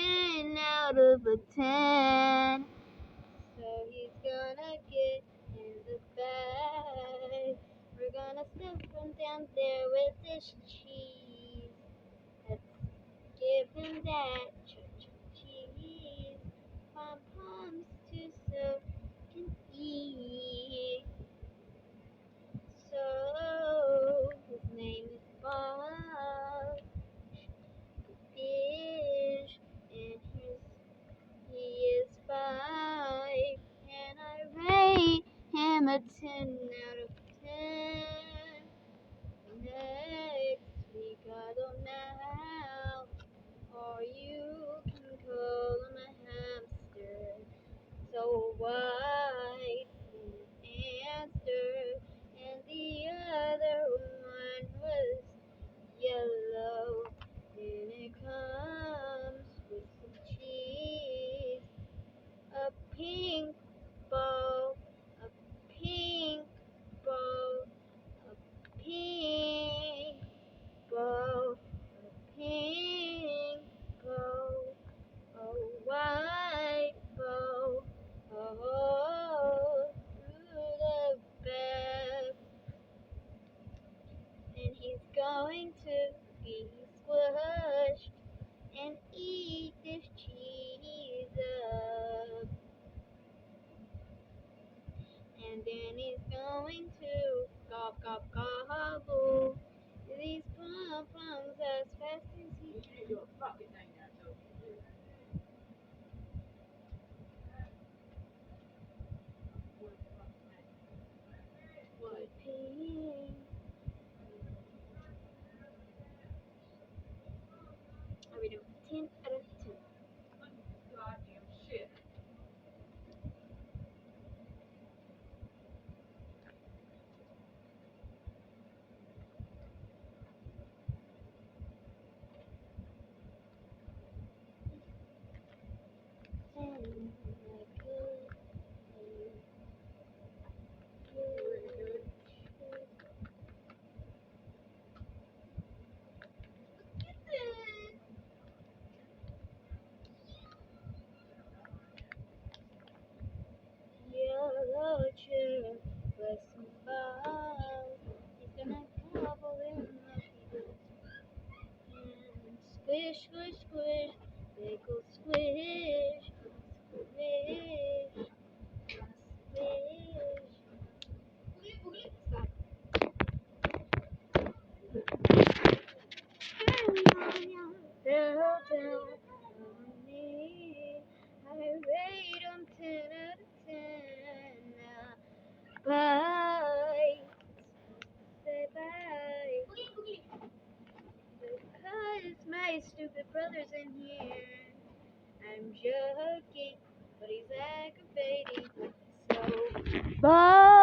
10 out of a 10. So he's gonna get in the bag. We're gonna stuff him down there with this cheese. Let's give him that cheese. Pom-poms too, so can eat. So his name is Bob Fish, and he is 5, and I rate him a 10 out of 10. Next we got him now, or you can call him a hamster. So white answer, and the other one was yellow. And it comes with some cheese, a pink ball, a pink ball, a pink ball, a pink ball, a white ball, oh, through the bag. And he's going to be squished and eat this cheese up. And then he's going to gobble these pom-poms as fast as he can. Pink. Are we doing 10 out of 10? Goddamn shit. Yellow chair, with some balls. He's gonna gobble in the field. And squish, squish, squish, pickle squish, squish, squish. Stop. Fell down on me. I rate him 10 out of 10. Bye. Say bye. Because my stupid brother's in here. I'm joking, but he's aggravating. So, bye.